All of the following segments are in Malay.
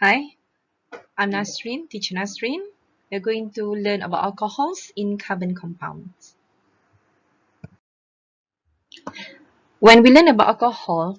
Hi, I'm Nasrin, teacher Nasrin. We're going to learn about alcohols in carbon compounds. When we learn about alcohol,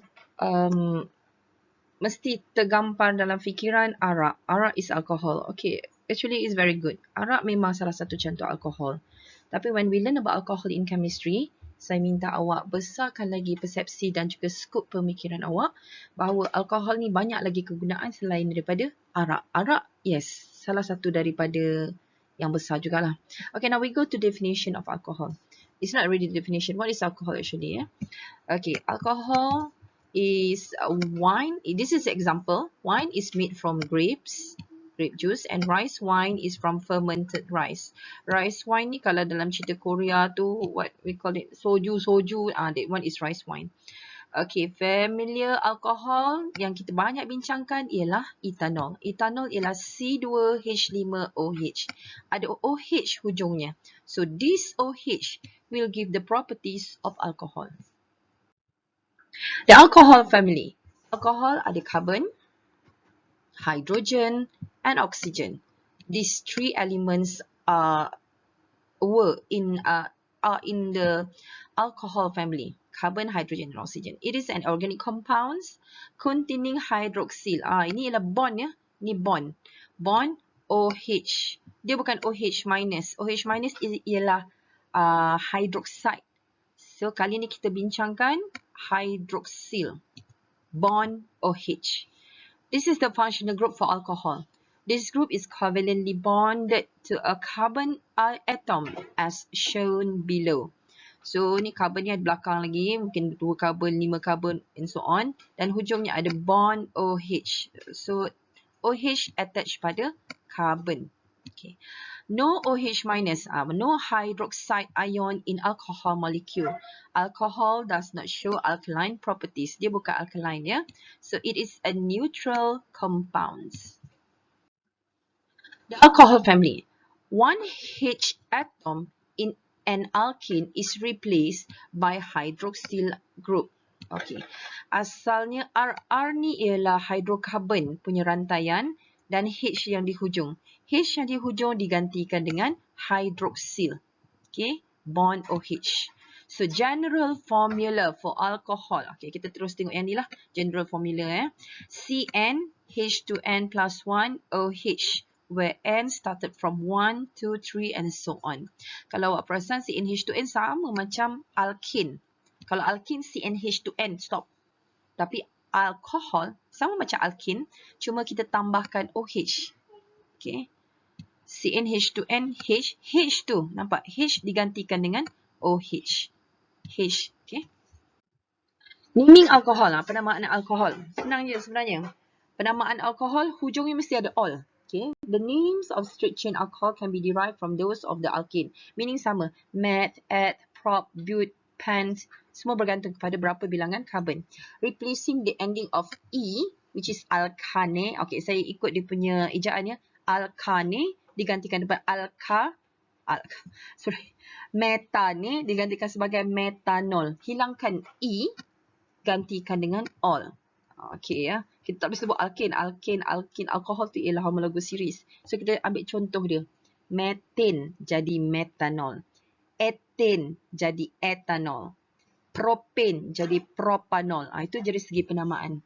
mesti tergampar dalam fikiran arak. Arak is alcohol. Okay, actually it's very good. Arak memang salah satu contoh alkohol. Tapi when we learn about alcohol in chemistry, saya minta awak besarkan lagi persepsi dan juga skop pemikiran awak bahawa alkohol ni banyak lagi kegunaan selain daripada arak. Arak, yes, salah satu daripada yang besar jugalah. Okay, now we go to definition of alcohol. It's not really the definition. What is alcohol actually? Okay, alcohol is wine. This is example. Wine is made from grapes, grape juice, and rice wine is from fermented rice. Rice wine ni kalau dalam cerita Korea tu, what we call it, soju. That one is rice wine. Okay, familiar alcohol yang kita banyak bincangkan ialah ethanol. Ethanol ialah C2H5OH. Ada OH hujungnya. So this OH will give the properties of alcohol. The alcohol family. Alcohol ada carbon, hydrogen, and oxygen. These three elements are in the alcohol family. Carbon, hydrogen, and oxygen. It is an organic compounds containing hydroxyl. Ini ialah bond ya. Ini bond. Bond OH. Dia bukan OH minus. OH minus ialah hydroxide. So kali ni kita bincangkan hydroxyl. Bond OH. This is the functional group for alcohol. This group is covalently bonded to a carbon atom as shown below. So ni carbon ni ada belakang lagi, mungkin 2 carbon, 5 carbon and so on. Dan hujungnya ada bond OH. So OH attached pada carbon. Okay. No OH minus, no hydroxide ion in alcohol molecule. Alcohol does not show alkaline properties. Dia bukan alkaline ya. So it is a neutral compounds. The alcohol family. One H atom in an alkene is replaced by hydroxyl group. Okay. Asalnya RR ni ialah hydrocarbon punya rantaian dan H yang di hujung. H yang di hujung digantikan dengan hydroxyl. Okay. Bond OH. So general formula for alcohol. Okay, kita terus tengok yang ni lah. General formula CN H2N plus 1 OH. Where N started from 1, 2, 3 and so on. Kalau awak perasan CnH2n sama macam alkene. Kalau alkene CnH2n stop. Tapi alkohol sama macam alkene, cuma kita tambahkan OH. Okay. CnH2n H, H2. Nampak? H digantikan dengan OH. H. Okay. Naming alkohol. Penamaan alkohol. Senang je sebenarnya. Penamaan alkohol hujungnya mesti ada all. Okay, the names of straight chain alcohol can be derived from those of the alkane. Meaning sama, met, eth, prop, but, pent, semua bergantung kepada berapa bilangan carbon. Replacing the ending of E, which is alkane. Okay, saya ikut dia punya ejaannya. Alkane digantikan dengan metane digantikan sebagai metanol. Hilangkan E, gantikan dengan all. Okay ya. Kita tak boleh sebut alkane. Alkane, alkohol tu ialah homologues series. So kita ambil contoh dia. Methane jadi metanol. Ethane jadi ethanol. Propane jadi propanol. Itu dari segi penamaan.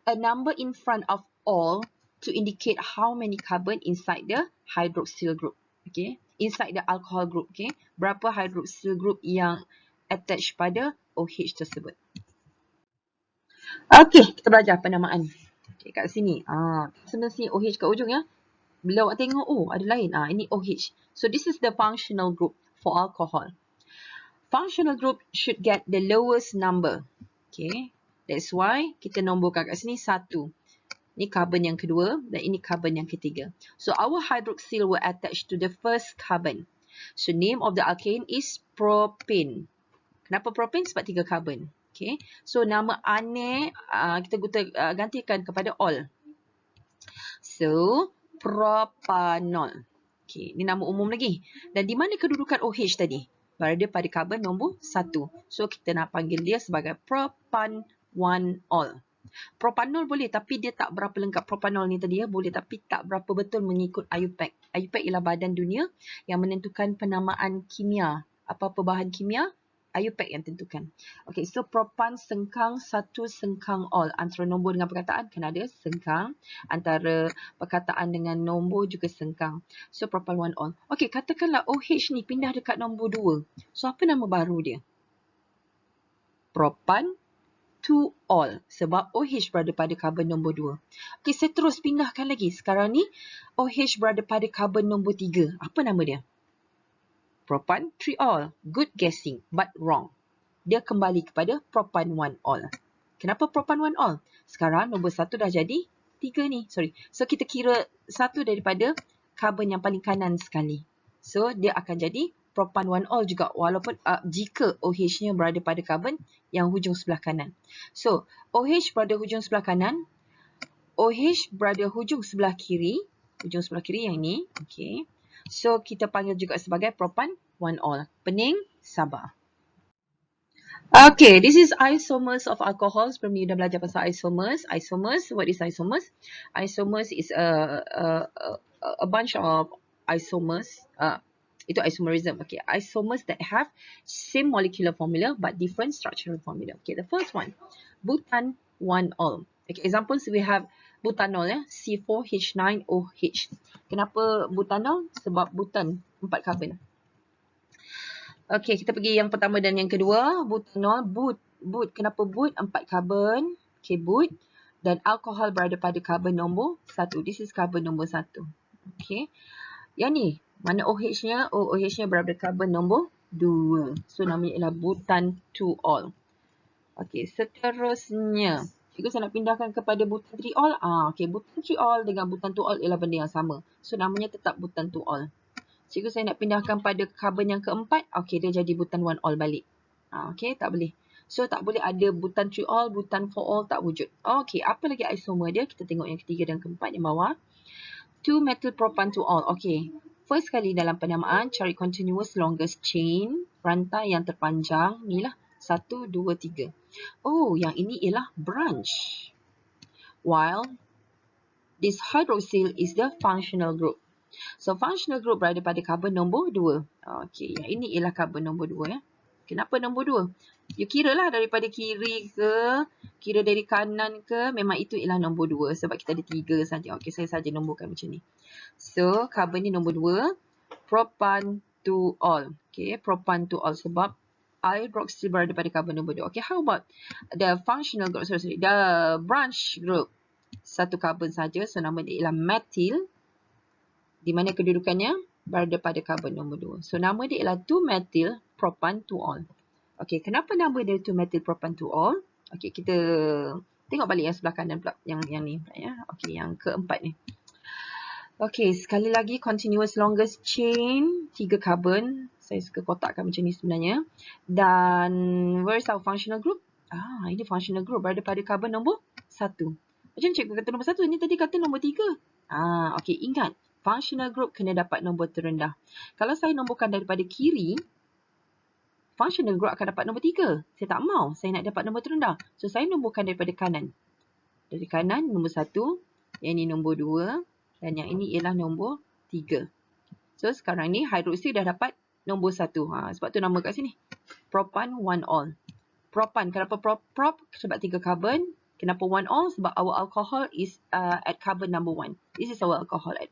A number in front of all to indicate how many carbon inside the hydroxyl group. Okay. Inside the alcohol group. Okay. Berapa hydroxyl group yang attached pada OH tersebut. Okay, kita belajar penamaan. Okay, kat sini. Sebenarnya OH kat ujung ya. Bila awak tengok, ada lain. Ini OH. So, this is the functional group for alcohol. Functional group should get the lowest number. Okay. That's why kita nomborkan kat sini 1. Ini carbon yang kedua dan ini carbon yang ketiga. So, our hydroxyl will attach to the first carbon. So, name of the alkane is propane. Kenapa propane? Sebab 3 carbon. Okay, so nama ane kita gantikan kepada all. So, propanol. Okay, ini nama umum lagi. Dan di mana kedudukan OH tadi? Berada pada carbon nombor 1. So, kita nak panggil dia sebagai propan 1-ol. Propanol boleh tapi dia tak berapa lengkap. Propanol ni tadi ya, boleh tapi tak berapa betul mengikut IUPAC. IUPAC ialah badan dunia yang menentukan penamaan kimia. Apa-apa bahan kimia, IUPAC yang tentukan. Okay, so propan sengkang 1 sengkang ol. Antara nombor dengan perkataan kena ada sengkang. Antara perkataan dengan nombor juga sengkang. So propan 1 ol. Okay, katakanlah OH ni pindah dekat nombor 2. So apa nama baru dia? Propan 2 ol, sebab OH berada pada karbon nombor 2. Okey, saya terus pindahkan lagi. Sekarang ni OH berada pada karbon nombor 3. Apa nama dia? Propan 3 ol. Good guessing, but wrong. Dia kembali kepada propan 1 ol. Kenapa propan 1 ol? Sekarang nombor 1 dah jadi 3 ni. Sorry. So kita kira 1 daripada karbon yang paling kanan sekali. So dia akan jadi propan 1 ol juga, walaupun jika OH-nya berada pada karbon yang hujung sebelah kanan. So OH berada hujung sebelah kanan, OH berada hujung sebelah kiri yang ini. Okay. So kita panggil juga sebagai propan 1 ol. Pening, sabar. Okay, this is isomers of alcohol. Sebelum ni dah belajar pasal isomers. Isomers, what is isomers? Isomers is a bunch of isomers. Itu isomerism. Okay, isomers that have same molecular formula but different structural formula. Okay, the first one, butan 1 ol. Okay, examples we have butanol ya, C4H9OH. Kenapa butanol? Sebab butan 4 karbon. Okay, kita pergi yang pertama dan yang kedua. Butanol, but. Kenapa but? 4 karbon. Okay, but. Dan alkohol berada pada karbon nombor 1. This is karbon nombor 1. Okay. Yang ni, mana OH-nya? Oh, OH-nya berada karbon nombor 2. So, namanya ialah butan 2 ol. Okay, seterusnya. Cikgu saya nak pindahkan kepada butan 3 ol. Okay, butan 3 ol dengan butan 2 ol ialah benda yang sama. So, namanya tetap butan 2 ol. Cikgu saya nak pindahkan pada karbon yang keempat. Okay, dia jadi butan 1 ol balik. Okay, tak boleh. So, tak boleh ada butan 3 ol, butan 4 ol, tak wujud. Okay, apa lagi isomer dia? Kita tengok yang ketiga dan keempat yang bawah. 2-methyl propan 2 ol. Okay, first kali dalam penamaan, cari continuous longest chain. Rantai yang terpanjang. Inilah 1, 2, 3. Oh, yang ini ialah branch. While this hydroxyl is the functional group. So, functional group berada pada karbon nombor 2. Okey, yang ini ialah karbon nombor 2 ya. Kenapa nombor 2? You kira lah daripada kiri ke, kira dari kanan ke, memang itu ialah nombor 2 sebab kita ada 3 saja. Okey, saya saja nomborkan macam ni. So, karbon ni nombor 2, propan 2 ol. Okey, propan 2 ol sebab hydroxyl berada pada karbon nombor 2. Okey, how about the functional group? Sorry, the branch group. Satu karbon saja, so nama dia ialah methyl. Di mana kedudukannya berada pada karbon nombor 2. So, nama dia ialah 2-methyl propan 2 ol. Okey, kenapa nama dia 2-methyl propan 2 ol? Okey, kita tengok balik yang sebelah kanan pula. Yang ni pula ya. Okey, yang keempat ni. Okey, sekali lagi continuous longest chain. 3 karbon. Saya suka kotakkan macam ni sebenarnya. Dan where is our functional group? Ini functional group berada pada karbon nombor 1. Macam cikgu kata nombor 1. Ni tadi kata nombor 3. Okey, ingat. Functional group kena dapat nombor terendah. Kalau saya nomborkan daripada kiri, functional group akan dapat nombor 3. Saya tak mau. Saya nak dapat nombor terendah. So, saya nomborkan daripada kanan. Dari kanan, nombor 1. Yang ini nombor 2. Dan yang ini ialah nombor 3. So, sekarang ni hydroxyl dah dapat nombor 1. Sebab tu nama kat sini. Propan 1 ol. Propan. Kenapa prop? Sebab 3 karbon. Kenapa 1 ol? Sebab our alcohol is at carbon number 1. This is our alcohol at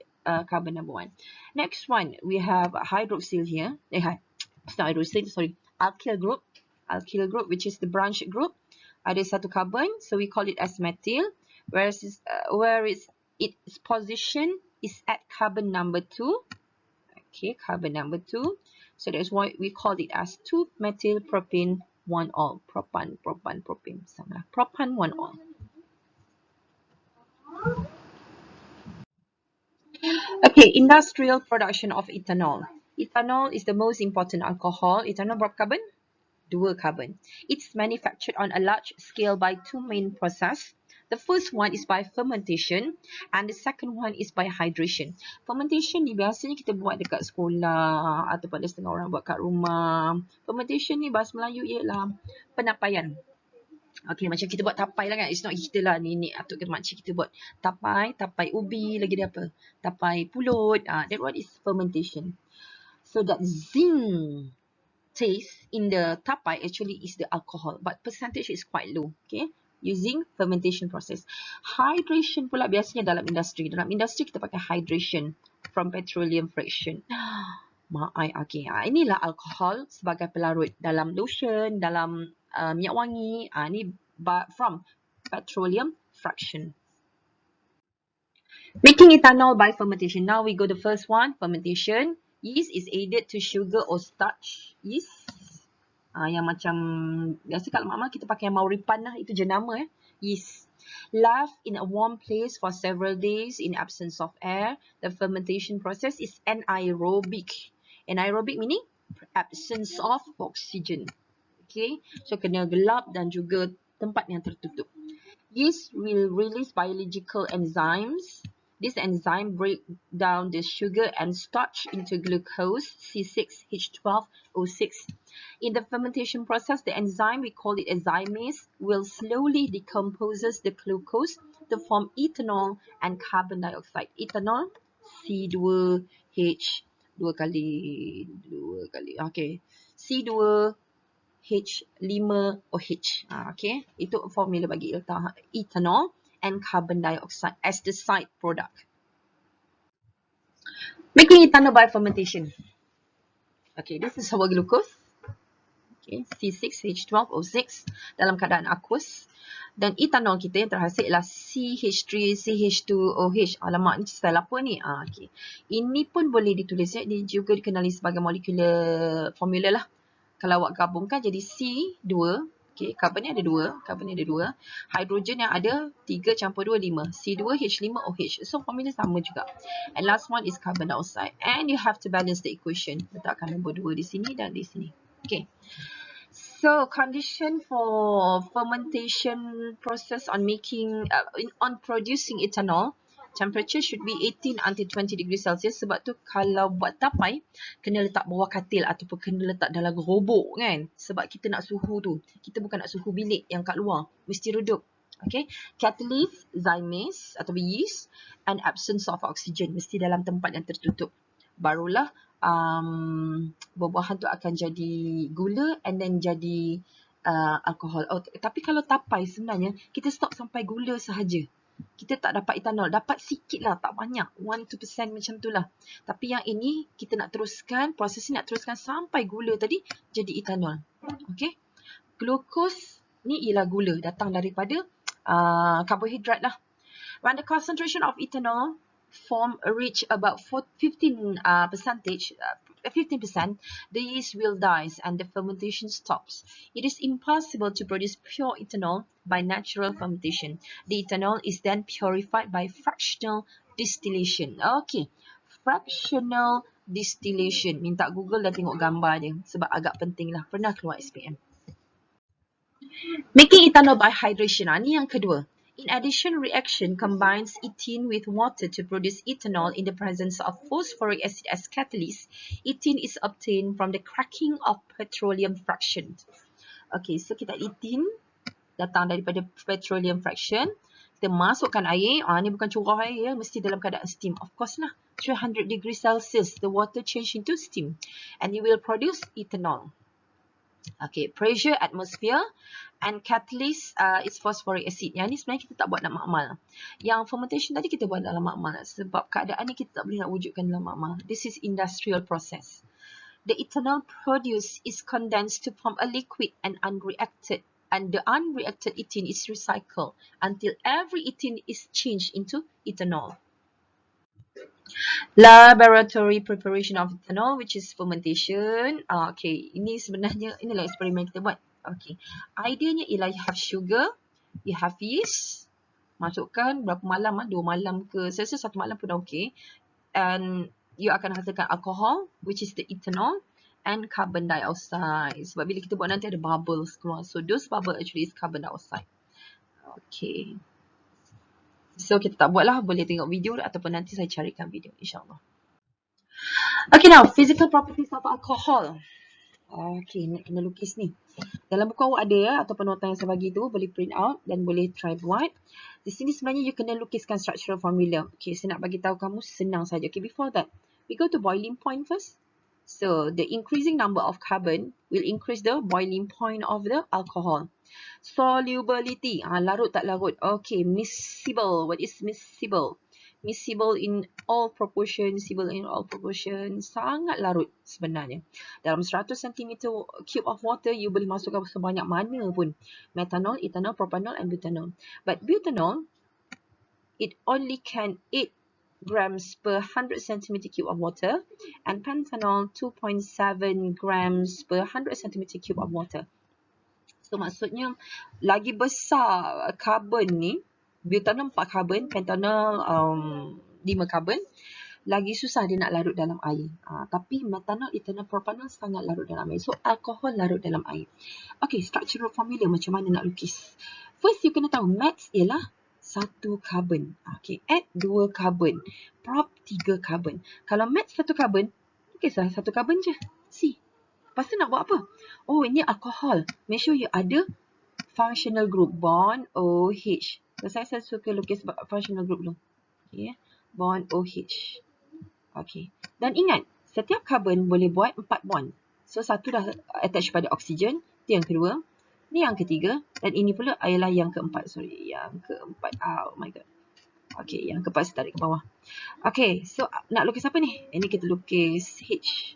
carbon number 1. Next one, we have hydroxyl here. It's not hydroxyl, sorry. Alkyl group. Alkyl group, which is the branch group. Ada satu carbon, so we call it as methyl. Whereas its position is at carbon number 2. Okay, carbon number 2. So that's why we call it as 2-methyl propane 1 ol. Propan, propane. Sama. Propan 1 ol. Okay, industrial production of ethanol. Ethanol is the most important alcohol. Ethanol berapa carbon? 2 carbon. It's manufactured on a large scale by 2 main processes. The first one is by fermentation and the second one is by hydration. Fermentation ni biasanya kita buat dekat sekolah ataupun ada setengah orang buat kat rumah. Fermentation ni bahasa Melayu ialah penapaian. Okay, macam kita buat tapai lah kan. It's not kita lah, nenek atuk ke makcik kita buat tapai, tapai ubi, lagi dia apa? Tapai pulut. That one is fermentation. So that zing taste in the tapai actually is the alcohol, but percentage is quite low. Okay, using fermentation process. Hydration pula biasanya dalam industri. Dalam industri kita pakai hydration from petroleum fraction. Okay, inilah alkohol sebagai pelarut dalam lotion, dalam minyak wangi. Ni from petroleum fraction. Making ethanol by fermentation. Now we go the first one, fermentation. Yeast is added to sugar or starch. Yeast. Yang macam biasa kalau mak kita pakai mauripan lah, itu jenama yeast. Left in a warm place for several days in absence of air. The fermentation process is anaerobic. Anaerobic meaning absence of oxygen. Okay, so kena gelap dan juga tempat yang tertutup. Yeast will release biological enzymes. This enzyme break down the sugar and starch into glucose, C6H12O6. In the fermentation process, the enzyme, we call it ISOMERS, will slowly decomposes the glucose to form ethanol and carbon dioxide. Ethanol, C2H, dua kali, okay, C2H5OH. Okay, itu formula bagi ethanol and carbon dioxide as the side product. Making ethanol by fermentation. Okay, this is our glucose. Okay, C6H12O6 dalam keadaan aqueous. Dan ethanol kita yang terhasil ialah CH3CH2OH. Alamak, ni style apa ni? Okay. Ini pun boleh ditulis ya. Dia juga dikenali sebagai molekular formula lah. Kalau awak gabungkan jadi C2. Okay, carbon ni ada 2. Hidrogen yang ada 3 campur 2, 5. C2H5OH. So, formula sama juga. And last one is carbon dioxide. And you have to balance the equation. Letakkan nombor 2 di sini dan di sini. Okay. So, condition for fermentation process on making, on producing ethanol. Temperature should be 18 until 20 degrees Celsius. Sebab tu kalau buat tapai, kena letak bawah katil ataupun kena letak dalam gerobok kan. Sebab kita nak suhu tu. Kita bukan nak suhu bilik yang kat luar. Mesti redup. Okay. Catalyst, zymes atau yeast and absence of oxygen. Mesti dalam tempat yang tertutup. Barulah buah-buahan tu akan jadi gula and then jadi alkohol. Tapi kalau tapai sebenarnya, kita stop sampai gula sahaja. Kita tak dapat ethanol. Dapat sikit lah, tak banyak. 1-2% macam tu lah. Tapi yang ini, kita nak teruskan, proses ni nak teruskan sampai gula tadi jadi ethanol. Okay. Glucose ni ialah gula. Datang daripada karbohidrat lah. When the concentration of ethanol reach about 15%, the yeast will die and the fermentation stops. It is impossible to produce pure ethanol by natural fermentation. The ethanol is then purified by fractional distillation. Okay, fractional distillation. Minta Google dan tengok gambar dia sebab agak penting lah. Pernah keluar SPM. Making ethanol by hydration. Ni yang kedua. In addition reaction combines ethene with water to produce ethanol in the presence of phosphoric acid as catalyst. Ethene is obtained from the cracking of petroleum fraction. Okay, so kita ethene datang daripada petroleum fraction. Kita masukkan air. Ni bukan curah air ya, mesti dalam keadaan steam. Of course lah, 300 degrees Celsius, the water change into steam and it will produce ethanol. Okay, pressure atmosphere and catalyst is phosphoric acid. Yang ni sebenarnya kita tak buat dalam makmal. Yang fermentation tadi kita buat dalam makmal sebab keadaan ni kita tak boleh nak wujudkan dalam makmal. This is industrial process. The ethanol produced is condensed to form a liquid and unreacted. And the unreacted ethene is recycled until every ethene is changed into ethanol. Laboratory preparation of ethanol, which is fermentation. Okay, ini sebenarnya inilah eksperimen kita buat. Okay, ideanya ialah you have sugar, you have yeast, masukkan berapa malam 2 malam ke, saya rasa 1 malam pun dah okay. And you akan hasilkan alcohol, which is the ethanol, and carbon dioxide. Sebab bila kita buat nanti ada bubbles keluar. So those bubble actually is carbon dioxide. Okay. So kita tak buat lah, boleh tengok video ataupun nanti saya carikan video insyaAllah. Okay, now physical properties of alcohol. Okey, nak kena lukis ni. Dalam buku awak ada ya, ataupun nota yang saya bagi tu boleh print out dan boleh try buat. Di sini sebenarnya you kena lukiskan structural formula. Okay, saya nak bagi tahu kamu senang saja. Okay, before that, we go to boiling point first. So, the increasing number of carbon will increase the boiling point of the alcohol. Solubility, larut tak larut. Okay, miscible. What is miscible? Miscible in all proportion, miscible in all proportion. Sangat larut sebenarnya. Dalam 100 cm cube of water, you boleh masukkan sebanyak mana pun. Methanol, ethanol, propanol and butanol. But butanol, it only can 8 grams per 100 cm cube of water, and pentanol 2.7 grams per 100 cm cube of water. So maksudnya lagi besar karbon ni, butanol 4 karbon, pentanol 5 karbon, lagi susah dia nak larut dalam air. Tapi metanol, ethanol, propanol sangat larut dalam air. So alkohol larut dalam air. Okay, structural formula macam mana nak lukis. First you kena tahu max ialah 1 karbon. Okay, add 2 karbon. Prop 3 karbon. Kalau max 1 karbon, lukislah 1 karbon je. C. Lepas tu nak buat apa? Oh, ini alkohol. Make sure you ada functional group. Bond OH. So, saya suka lukis functional group dulu. Okay, bond OH. Okay. Dan ingat, setiap karbon boleh buat 4 bond. So, satu dah attach pada oksigen. Itu yang kedua. Ini yang ketiga. Dan ini pula ialah yang keempat. Sorry, yang keempat. Oh my god. Okay, yang keempat saya tarik ke bawah. Okay, so nak lukis apa ni? Ini kita lukis H.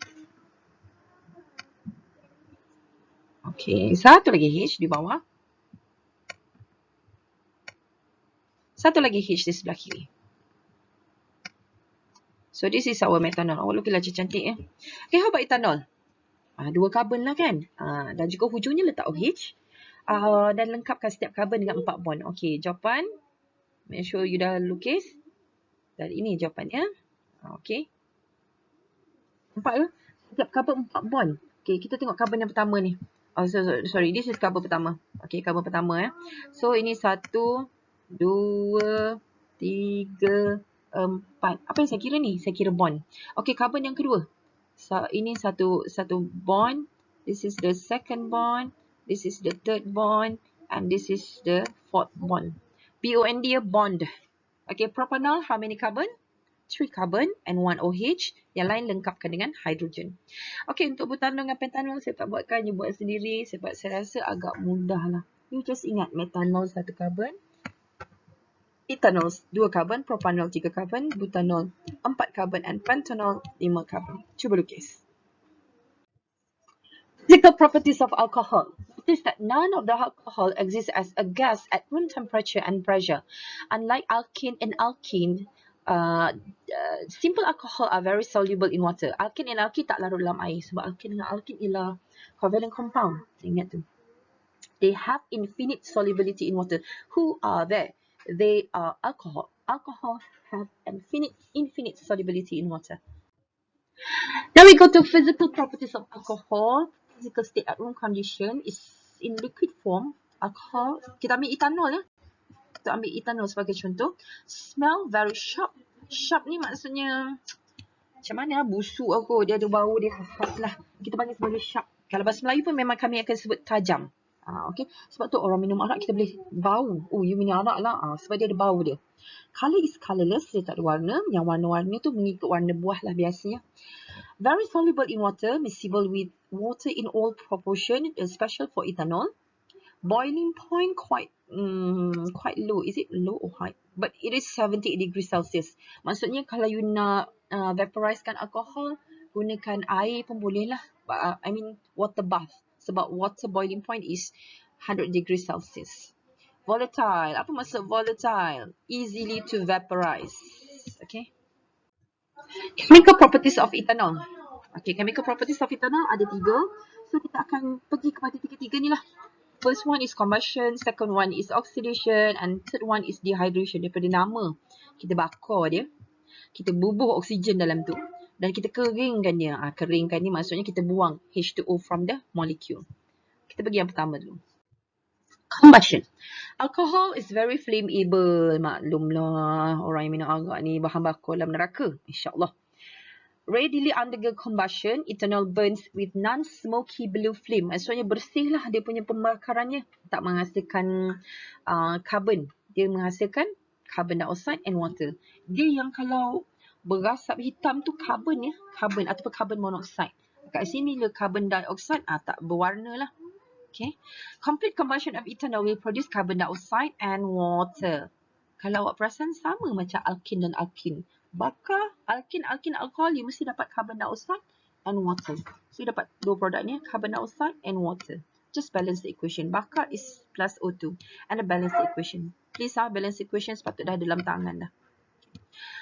Okay, satu lagi H di bawah. Satu lagi H di sebelah kiri. So, this is our methanol. Awak lukislah cantik ya. Okay, how about ethanol? 2 karbon lah kan. Dan juga hujungnya letak OH. Dan lengkapkan setiap karbon dengan 4 bond. Okay, jawapan. Make sure you dah lukis. Dan ini jawapannya. Okay. 4 ke? Setiap karbon 4 bond. Okay, kita tengok karbon yang pertama ni. Sorry, this is karbon pertama. Okay, karbon pertama ya. So, ini 1, 2, 3, 4. Apa yang saya kira ni? Saya kira bond. Okay, karbon yang kedua. So, ini satu bond. This is the second bond. This is the third bond. And this is the fourth bond. Bond dia bond. Okay, propanol, how many carbon? 3 carbon and 1 OH. Yang lain lengkapkan dengan hydrogen. Okay, untuk butanol dengan pentanol saya tak buatkan. You buat sendiri. Sebab saya rasa agak mudah lah. You just ingat metanol 1 carbon. Ethanol 2 carbon. Propanol 3 carbon. Butanol 4 carbon. And pentanol 5 carbon. Cuba lukis. Physical properties of alcohol. Notice that none of the alcohol exists as a gas at room temperature and pressure. Unlike alkene and alkene, simple alcohol are very soluble in water. Alkene and alkene tak larut dalam air. Sebab alkene dengan alkene ialah covalent compound. Ingat tu. They have infinite solubility in water. Who are they? They are alcohol. Alcohol have infinite solubility in water. Now we go to physical properties of alcohol. Physical state at room condition is in liquid form. Alcohol, kita ambil ethanol ya. Kita ambil ethanol sebagai contoh. Smell very sharp. Sharp ni maksudnya macam mana? Busuk aku. Dia ada bau dia khas lah. Kita panggil sebagai sharp. Kalau bahasa Melayu pun memang kami akan sebut tajam. Okay. Sebab tu orang minum arak kita boleh bau. Oh, you minum arak lah. Sebab dia ada bau dia. Color is colorless. Dia tak ada warna. Yang warna-warna tu mengikut warna buah lah biasanya. Very soluble in water. Miscible with water in all proportion. Special for ethanol. Boiling point quite low. Is it low or high? But it is 70 degrees Celsius. Maksudnya kalau you nak vaporizekan alkohol, gunakan air pun boleh lah. I mean water bath. Sebab water boiling point is 100 degrees Celsius. Volatile. Apa maksud volatile? Easily to vaporize. Okay. Chemical properties of ethanol. Okay, chemical properties of ethanol ada 3. So kita akan pergi kepada 3-3 ni lah. First one is combustion, second one is oxidation, and third one is dehydration. Daripada nama, kita bakar dia, kita bubuh oksigen dalam tu, dan kita keringkan dia. Keringkan ni maksudnya kita buang H2O from the molecule. Kita pergi yang pertama dulu. Combustion. Alcohol is very flammable. Maklumlah, orang yang minum arak ni bahan bakar dalam neraka. InsyaAllah. Readily undergo combustion, ethanol burns with non-smoky blue flame. Maksudnya bersihlah dia punya pembakarannya. Tak menghasilkan carbon. Dia menghasilkan carbon dioxide and water. Dia yang kalau berasap hitam tu carbon ya. Carbon ataupun carbon monoxide. Kat sini le carbon dioxide tak berwarna lah. Okay. Complete combustion of ethanol will produce carbon dioxide and water. Kalau awak perasan sama macam alkin dan alkin. Bakar alkin alkohol, you mesti dapat carbon dioxide and water. So you dapat dua produk ni, carbon dioxide and water. Just balance the equation. Bakar is plus O2 and a balance the equation. Please balance the equation sepatut dah dalam tangan dah.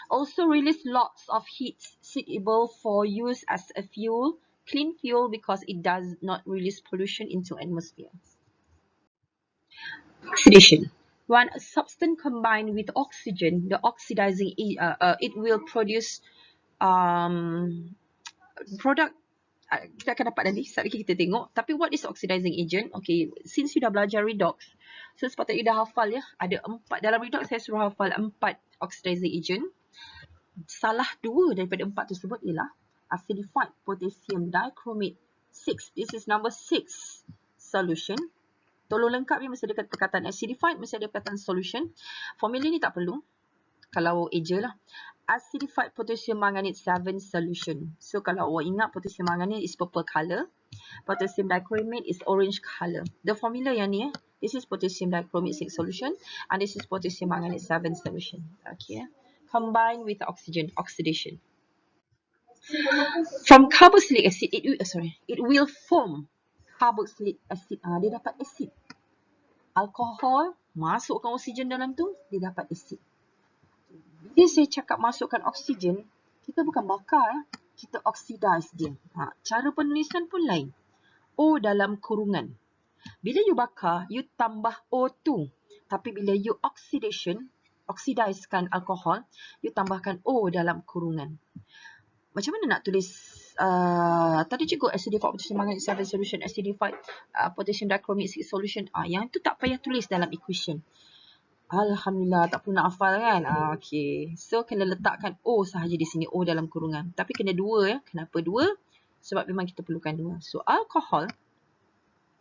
Also release lots of heat suitable for use as a fuel, clean fuel, because it does not release pollution into atmosphere. Oxidation. When a substance combined with oxygen, the oxidizing it will produce product. Kita akan dapat nanti, sekejap lagi kita tengok. Tapi what is oxidizing agent? Okay, since you dah belajar redox, so sepatutnya you dah hafal ya. Ada 4, dalam redox saya suruh hafal 4 oxidizing agent. Salah 2 daripada 4 tersebut ialah acidified potassium dichromate 6. This is number 6 solution. Tolong lengkap ya, mesti ada perkataan acidified, mesti ada perkataan solution. Formula ni tak perlu. Kalau eja lah. Acidified potassium manganate 7 solution. So kalau awak ingat potassium manganate is purple color. Potassium dichromate is orange color. The formula yang ni this is potassium dichromate 6 solution and this is potassium manganate 7 solution. Okay. Combined with oxygen, oxidation. From carboxylic acid, it will form carboxylic acid. Dia dapat acid. Alkohol, masukkan oksigen dalam tu, dia dapat acid. Bila saya cakap masukkan oksigen, kita bukan bakar, kita oxidize dia. Cara penulisan pun lain. O dalam kurungan. Bila you bakar, you tambah O2. Tapi bila you oxidizekan alkohol, you tambahkan O dalam kurungan. Macam mana nak tulis tadi cikgu acidified potassium manganate 7 solution, acidified potassium dichromate 6 solution. Yang itu tak payah tulis dalam equation. Alhamdulillah, tak perlu nak hafal kan. Okay. So kena letakkan O sahaja di sini, O dalam kurungan. Tapi kena 2 ya. Kenapa 2? Sebab memang kita perlukan 2. So alkohol,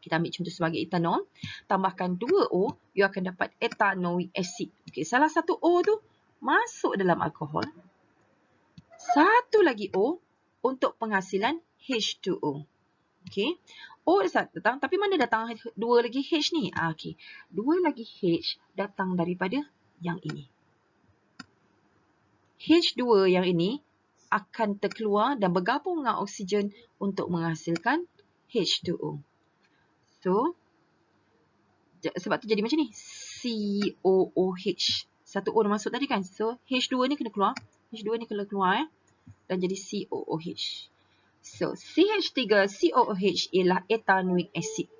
kita ambil contoh sebagai ethanol, tambahkan 2 O, you akan dapat ethanoic acid. Okay, salah satu O tu masuk dalam alkohol. Satu lagi O untuk penghasilan H2O. Okay. O datang, tapi mana datang 2 lagi H ni? Okay. 2 lagi H datang daripada yang ini. H2 yang ini akan terkeluar dan bergabung dengan oksigen untuk menghasilkan H2O. So, sebab tu jadi macam ni. COOH. Satu O dah masuk tadi kan. So, H2 ni kena keluar. H2 ni kena keluar dan jadi COOH. So, CH3COOH ialah ethanoic acid.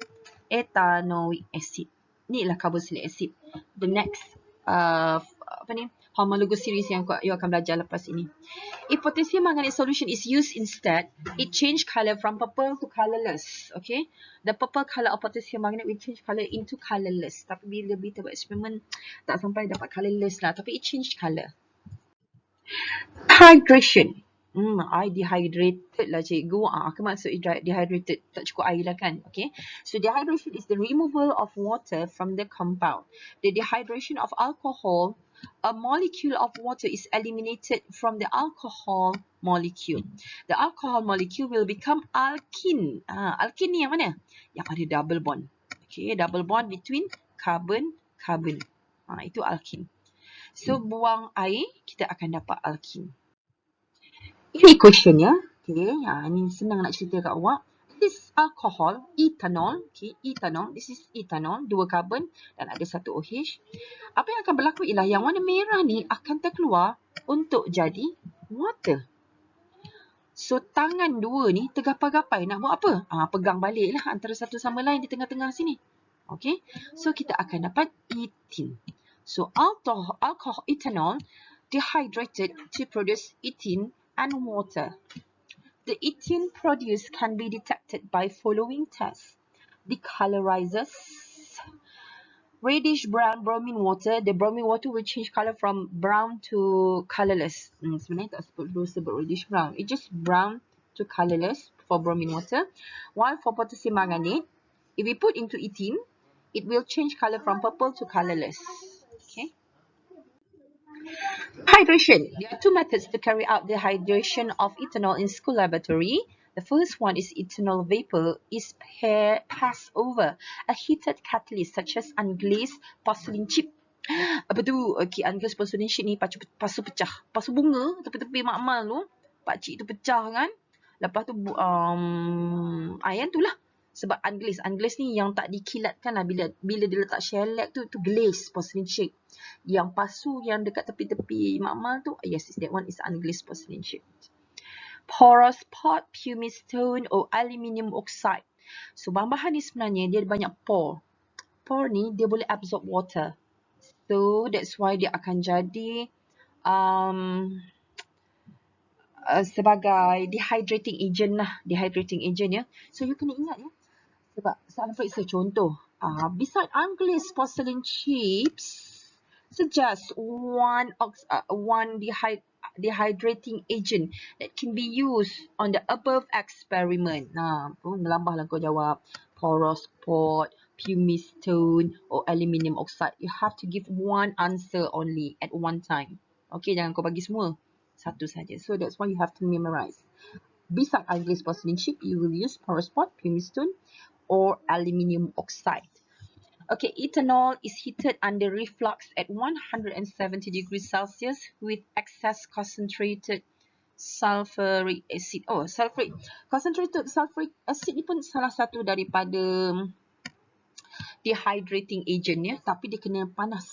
Ethanoic acid. Ni ialah carboxylic acid. The next homologues series yang you akan belajar lepas ini. If potassium manganate solution is used instead, it change color from purple to colorless. Okay, the purple color of potassium manganate will change color into colorless. Tapi bila kita buat eksperimen tak sampai dapat colorless lah, tapi it change color. Hydration. I dehydrated lah cikgu. Aku maksud dehydrated. Tak cukup air lah kan. Okay. So dehydration is the removal of water from the compound. The dehydration of alcohol, a molecule of water is eliminated from the alcohol molecule. The alcohol molecule will become alkene. Alkene ni yang mana? Yang ada double bond. Okay, double bond between carbon. Itu alkene. So buang air, kita akan dapat alkene. Ini equation ya. Okay, ini senang nak cerita kat awak. This is alcohol, ethanol. Okay, ethanol. This is ethanol, 2 karbon dan ada 1 OH. Apa yang akan berlaku ialah yang warna merah ni akan terkeluar untuk jadi water. So, tangan 2 ni tergapai-gapai nak buat apa? Pegang balik lah antara satu sama lain di tengah-tengah sini. Okay, so kita akan dapat ethene. So, alcohol, ethanol, dehydrated to produce ethene and water. The ethene produced can be detected by following tests. Decolorizers, reddish brown bromine water, the bromine water will change color from brown to colorless. Sebenarnya tak sebut reddish brown. It's just brown to colorless for bromine water. While for potassium manganate, if we put into ethene, it will change color from purple to colorless. Okay. Hydration. There are two methods to carry out the hydration of ethanol in school laboratory. The first one is ethanol vapor is passed over a heated catalyst such as unglazed porcelain chip. Apa tu? Okay, unglazed porcelain chip ni pasu pecah. Pasu bunga tepi-tepi makmal tu. Pakcik tu pecah kan. Lepas tu yang tu lah. Sebab unglaze ni yang tak dikilatkan lah. Bila dia letak shellac tu glaze porcelain chip. Yang pasu yang dekat tepi-tepi makmal tu, yes, that one is unglazed porcelain chip. Porous pot, pumice stone or aluminium oxide. So bahan-bahan ni sebenarnya dia ada banyak pore. Pore ni dia boleh absorb water. So that's why dia akan jadi sebagai dehydrating agent lah. Dehydrating agent ya. So you kena ingat ya. Sebab soalan periksa contoh. Beside unglazed porcelain chips, suggest one dehydrating agent that can be used on the above experiment. Melambah lah kau jawab. Porous pot, pumice stone or aluminium oxide. You have to give one answer only at one time. Okay, jangan kau bagi semua. Satu saja. So that's why you have to memorize. Beside unglazed porcelain chip, you will use porous pot, pumice stone or aluminium oxide. Okay, ethanol is heated under reflux at 170 degrees Celsius with excess concentrated sulfuric acid. Concentrated sulfuric acid ni pun salah satu daripada dehydrating agent ya, tapi dia kena panas.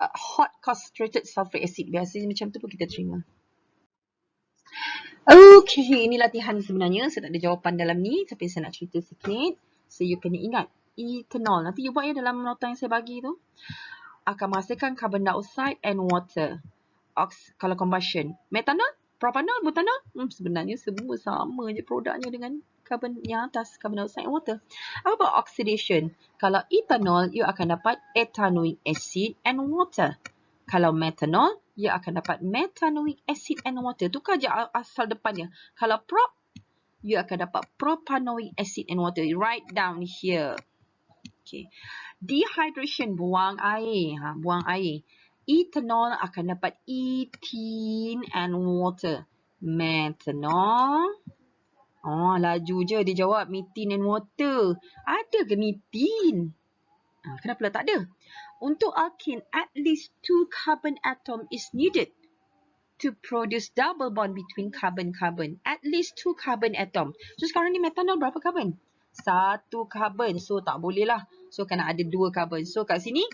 Hot concentrated sulfuric acid. Biasanya macam tu pun kita terima. Okay, ini latihan sebenarnya. Saya tak ada jawapan dalam ni, tapi saya nak cerita sikit. So, you kena ingat. Ethanol, nanti you buat ya dalam nota yang saya bagi tu. Akan menghasilkan carbon dioxide and water. Kalau combustion. Methanol, propanol, butanol. Sebenarnya semua sama je produknya dengan carbon yang atas, carbon dioxide and water. Apa about oxidation? Kalau ethanol, you akan dapat ethanoic acid and water. Kalau methanol, you akan dapat methanoic acid and water. Tukar je asal depannya. Kalau prop, you akan dapat propanoic acid and water. Write down here. Okay. Dehydration, buang air. Buang air. Ethanol akan dapat ethene and water. Methanol. Laju je dia jawab methane and water. Ada ke methane? Kenapa lah tak ada? Untuk alkene, at least 2 carbon atom is needed to produce double bond between carbon-carbon. At least 2 carbon atom. So sekarang ni metanol berapa carbon? 1 carbon. So tak boleh lah. So kena ada 2 carbon. So kat sini,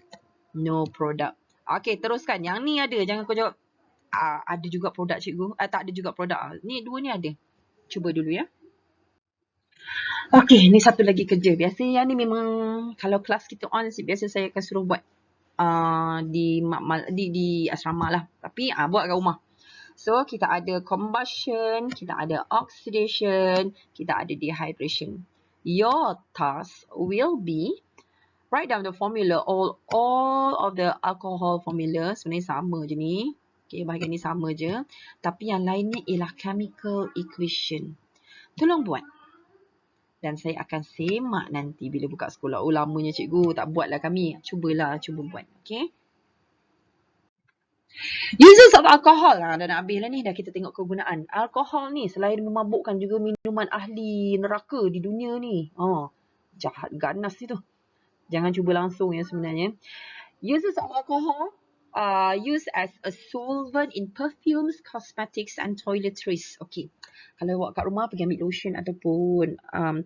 no product. Okay, teruskan. Yang ni ada. Jangan kau jawab, ada juga produk cikgu. Tak ada juga produk. Ni 2 ni ada. Cuba dulu ya. Okay, ni satu lagi kerja. Biasanya yang ni memang kalau kelas kita on, biasa saya akan suruh buat di asrama lah. Tapi buat kat rumah. So, kita ada combustion, kita ada oxidation, kita ada dehydration. Your task will be write down the formula, all of the alcohol formula. Sebenarnya sama je ni. Okay, bahagian ni sama je. Tapi yang lainnya ialah chemical equation. Tolong buat. Dan saya akan semak nanti bila buka sekolah. Lamanya cikgu tak buatlah kami. Cuba buat. Okay. Uses of alcohol. Dah nak habis lah ni. Dah kita tengok kegunaan. Alkohol ni selain memabukkan juga minuman ahli neraka di dunia ni. Jahat ganas itu. Jangan cuba langsung ya sebenarnya. Uses of alcohol are used as a solvent in perfumes, cosmetics and toiletries. Okay. Kalau awak kat rumah pergi ambil lotion ataupun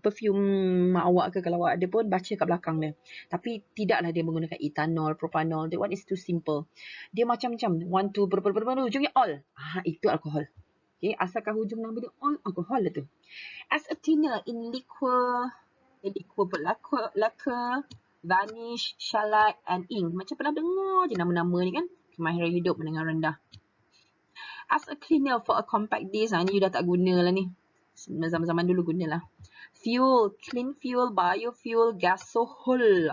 perfume awak ke, kalau awak ada pun baca kat belakang dia. Tapi tidaklah dia menggunakan ethanol, propanol. That one is too simple. Dia macam-macam. 1, 2, ujungnya all. Itu alkohol. Okay. Asalkan hujung nama dia all, alkohol lah tu. As a thinner in lacquer, varnish, shellac and ink. Macam pernah dengar je nama-nama ni kan. Kemahiran hidup mendengar rendah. As a cleaner for a compact disc. Ni you dah tak guna lah ni. Zaman-zaman dulu gunalah. Fuel, clean fuel, biofuel, gasohol.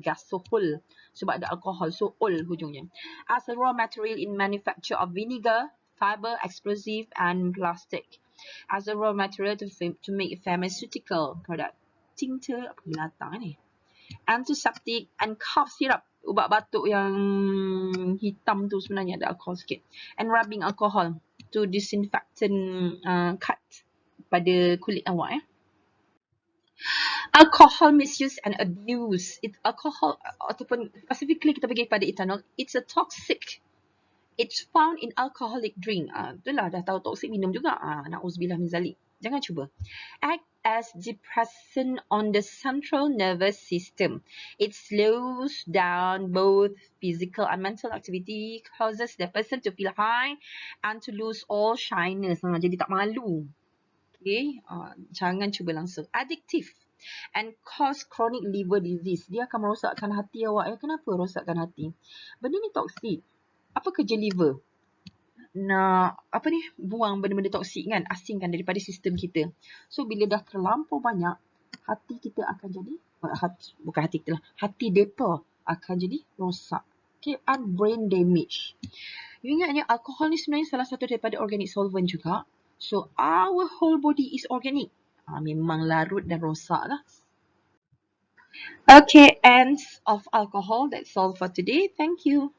Gasohol. Sebab ada alkohol, so ol hujungnya. As a raw material in manufacture of vinegar, fiber, explosive, and plastic. As a raw material to make pharmaceutical product. Tincture, apa binatang ni? Antiseptic and cough syrup. Ubat batuk yang hitam tu sebenarnya ada alkohol sikit. And rubbing alcohol to disinfectant cut pada kulit awak. Alcohol misuse and abuse. Alcohol ataupun specifically kita pergi pada ethanol, it's a toxic. It's found in alcoholic drink. Itulah dah tahu toksik minum juga. Na'udzubillah min zalik. Jangan cuba. Act as depressant on the central nervous system. It slows down both physical and mental activity, causes the person to feel high and to lose all shyness. Jadi tak malu. Okay, jangan cuba langsung. Addictive and cause chronic liver disease. Dia akan merosakkan hati awak. Kenapa rosakkan hati? Benda ni toksik. Apa kerja liver? Nak buang benda-benda toksik kan, asingkan daripada sistem kita. So bila dah terlampau banyak, hati kita akan jadi hati depa akan jadi rosak. Okay, and brain damage. You ingatnya alkohol ni sebenarnya salah satu daripada organic solvent juga. So our whole body is organic. Memang larut dan rosak lah. Okay, ends of alcohol. That's all for today. Thank you.